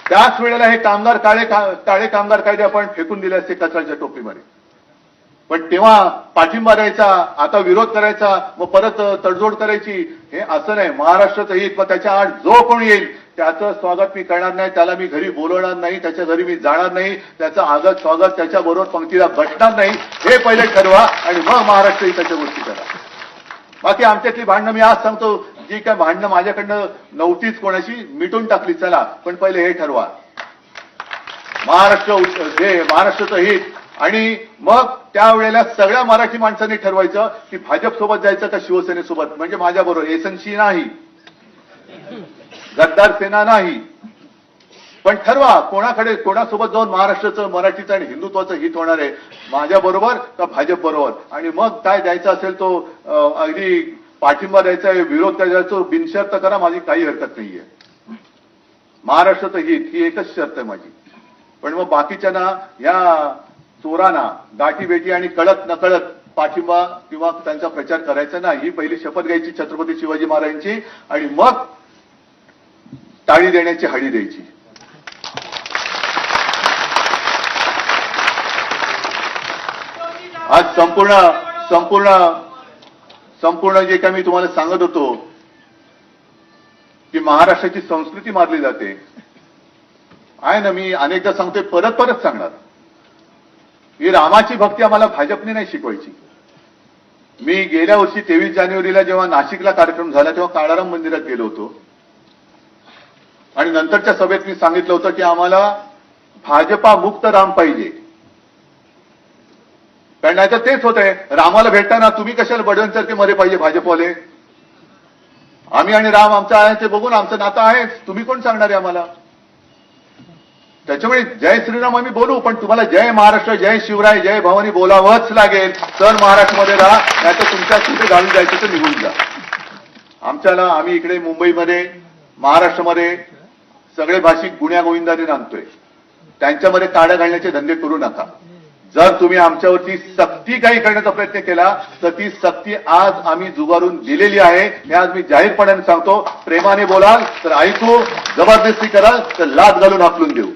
त्याच वेळेला हे कामगार काळे कामगार कायदे आपण फेकून दिले असते कचऱ्याच्या टोपलीमध्ये. पण तेव्हा पाठिंबा द्यायचा, आता विरोध करायचा, मग परत तडजोड करायची, हे असं नाही. महाराष्ट्राचं हित, मग त्याच्या आड जो कोण येईल त्याचं स्वागत मी करणार नाही, त्याला मी घरी बोलवणार नाही, त्याच्या घरी मी जाणार नाही, त्याचं आगत स्वागत त्याच्याबरोबर पंक्तीला बसणार नाही, हे पहिले ठरवा आणि मग महाराष्ट्र हिताच्या गोष्टी करा. बाकी आमच्यातली भांडणं मी आज सांगतो, जी काय भांडणं माझ्याकडनं नव्हतीच कोणाशी, मिटून टाकली. चला, पण पहिले हे ठरवा महाराष्ट्राचं हित. आणि मग त्यावेळेला सगळ्या मराठी माणसांनी ठरवायचं की भाजप सोबत जायचं का शिवसेनेसोबत. म्हणजे माझ्याबरोबर एसएनसी नाही, गद्दार सेना नाही, पण ठरवा कोणासोबत जाऊन महाराष्ट्राचं, मराठीचं आणि हिंदुत्वाचं हित होणार आहे, माझ्याबरोबर का भाजप बरोबर. आणि मग काय द्यायचा असेल तो अगदी पाठिंबा द्यायचा आहे, विरोध करायचा, बिनशर्त करा, माझी काही हरकत नाहीये. महाराष्ट्राचं हित ही एकच शर्त आहे माझी. पण मग बाकीच्यांना, या चोरांना गाठी बेटी आणि कळत नकळत पाठिंबा किंवा त्यांचा प्रचार करायचा नाही. ही पहिली शपथ घ्यायची छत्रपती शिवाजी महाराजांची आणि मग टाळी देण्याची हळी द्यायची. आज संपूर्ण जे काही मी तुम्हाला सांगत होतो की महाराष्ट्राची संस्कृती मारली जाते आहे ना, मी अनेकदा सांगतोय, परत सांगणार. ही रामाची भक्ती आम्हाला भाजपने नाही शिकवायची. मी गेल्या वर्षी 23 जानेवारीला जेव्हा नाशिकला कार्यक्रम झाला तेव्हा काळाराम मंदिरात गेलो होतो आणि नंतरच्या सभेत मी सांगितलं होतं की आम्हाला भाजपा मुक्त राम पाहिजे. कारण नाही तर तेच होतंय, रामाला भेटताना तुम्ही कशाला बडवणसारखे मरे पाहिजे भाजपवाले. आम्ही आणि राम आमचं आहे ते बघून आमचं नातं आहे, तुम्ही कोण सांगणार आहे आम्हाला. त्याच्यामुळे जय श्रीराम आम्ही बोलू, पण तुम्हाला जय महाराष्ट्र, जय शिवराय, जय भवानी बोलावंच लागेल. तर महाराष्ट्रामध्ये राहा, नाहीतर तुमच्या कुठे घालून जायचं तर निघून जा. आम्ही इकडे मुंबईमध्ये, महाराष्ट्रामध्ये सगळे भाषिक गुण्या गोविंदाने नांदतोय. त्यांच्यामध्ये ताड्या घालण्याचे धंदे करू नका. जर तुम्ही आमच्यावरती सक्ती काही करण्याचा प्रयत्न केला तर ती सक्ती आज आम्ही जुगारून दिलेली आहे. हे आज मी जाहीरपणाने सांगतो. प्रेमाने बोलाल तर ऐकू, जबरदस्ती कराल तर लाथ घालून हाकलून देऊ.